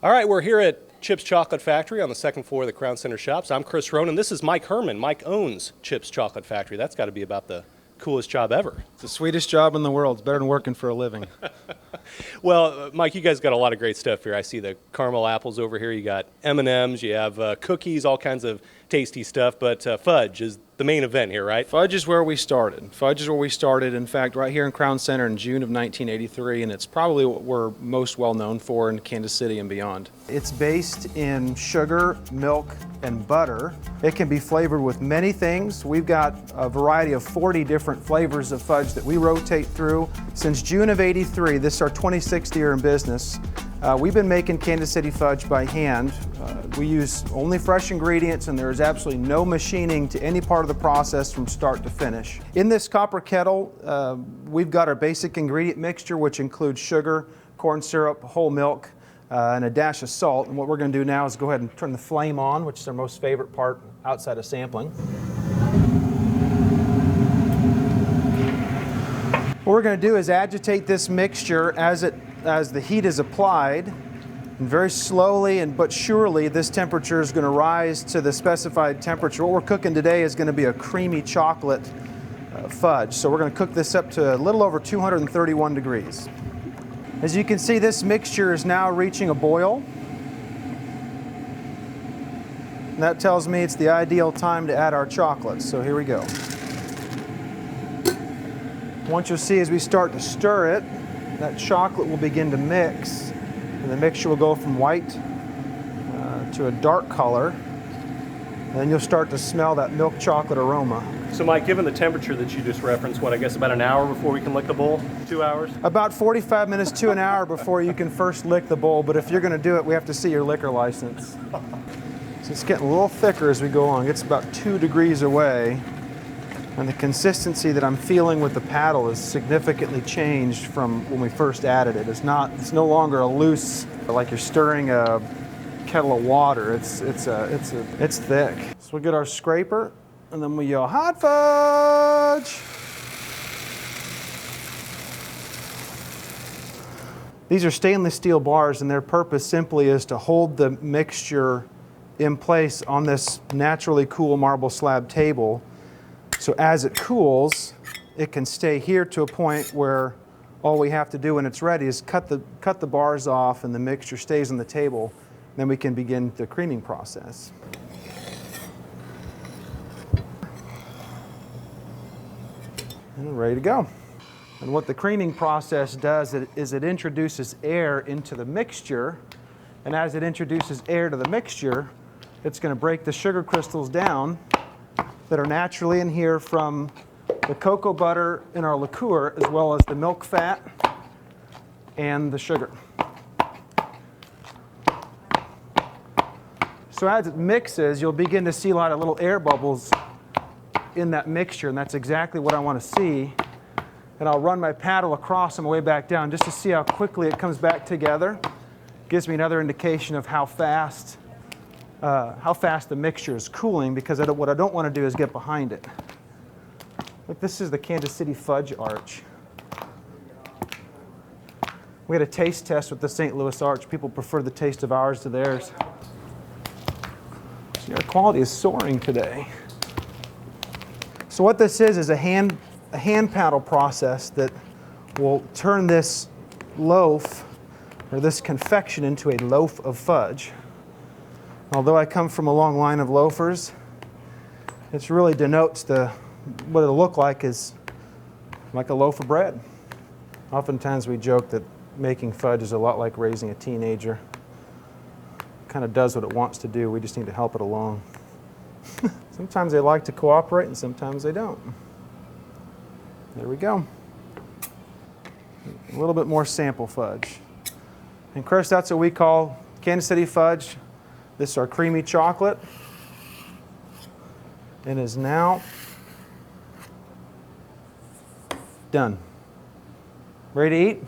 All right, we're here at Chip's Chocolate Factory on the second floor of the Crown Center Shops. I'm Chris Ronan. This is Mike Herman. Mike owns Chip's Chocolate Factory. That's got to be about the coolest job ever. It's the sweetest job in the world. It's better than working for a living. Well, Mike, you guys got a lot of great stuff here. I see the caramel apples over here. You got M&Ms. You have cookies, all kinds of tasty stuff. But Fudge is the main event here, right? Fudge is where we started. Fudge is where we started, in fact, right here in Crown Center in June of 1983, and it's probably what we're most well known for in Kansas City and beyond. It's based in sugar, milk, and butter. It can be flavored with many things. We've got a variety of 40 different flavors of fudge that we rotate through. Since June of '83, this is our 26th year in business. We've been making Kansas City fudge by hand. We use only fresh ingredients, and there is absolutely no machining to any part of the process from start to finish. In this copper kettle, we've got our basic ingredient mixture, which includes sugar, corn syrup, whole milk, and a dash of salt. And what we're going to do now is go ahead and turn the flame on, which is our most favorite part outside of sampling. What we're going to do is agitate this mixture as the heat is applied, and very slowly but surely this temperature is going to rise to the specified temperature. What we're cooking today is going to be a creamy chocolate fudge. So we're going to cook this up to a little over 231 degrees. As you can see, this mixture is now reaching a boil. And that tells me it's the ideal time to add our chocolate. So here we go. Once you'll see as we start to stir it, that chocolate will begin to mix, and the mixture will go from white to a dark color, and then you'll start to smell that milk chocolate aroma. So Mike, given the temperature that you just referenced, I guess about an hour before we can lick the bowl? 2 hours? About 45 minutes to an hour before you can first lick the bowl, but if you're going to do it, we have to see your liquor license. So it's getting a little thicker as we go along. It's about 2 degrees away. And the consistency that I'm feeling with the paddle is significantly changed from when we first added it. It's no longer a loose, like you're stirring a kettle of water. It's thick. So we'll get our scraper, and then we yell, "Hot fudge!" These are stainless steel bars, and their purpose simply is to hold the mixture in place on this naturally cool marble slab table. So as it cools, it can stay here to a point where all we have to do when it's ready is cut the bars off, and the mixture stays on the table. Then we can begin the creaming process. And ready to go. And what the creaming process does is it introduces air into the mixture, and as it introduces air to the mixture, it's going to break the sugar crystals down that are naturally in here from the cocoa butter in our liqueur, as well as the milk fat and the sugar. So as it mixes, you'll begin to see a lot of little air bubbles in that mixture, and that's exactly what I want to see. And I'll run my paddle across on my way back down just to see how quickly it comes back together. Gives me another indication of how fast the mixture is cooling, because what I don't want to do is get behind it. Look, this is the Kansas City Fudge Arch. We had a taste test with the St. Louis Arch. People prefer the taste of ours to theirs. See, our quality is soaring today. So what this is a hand paddle process that will turn this loaf, or this confection, into a loaf of fudge. Although I come from a long line of loafers, it really denotes what it'll look like is like a loaf of bread. Oftentimes we joke that making fudge is a lot like raising a teenager. It kind of does what it wants to do. We just need to help it along. Sometimes they like to cooperate, and sometimes they don't. There we go. A little bit more sample fudge. And Chris, that's what we call Kansas City fudge. This is our creamy chocolate. It is now done. Ready to eat?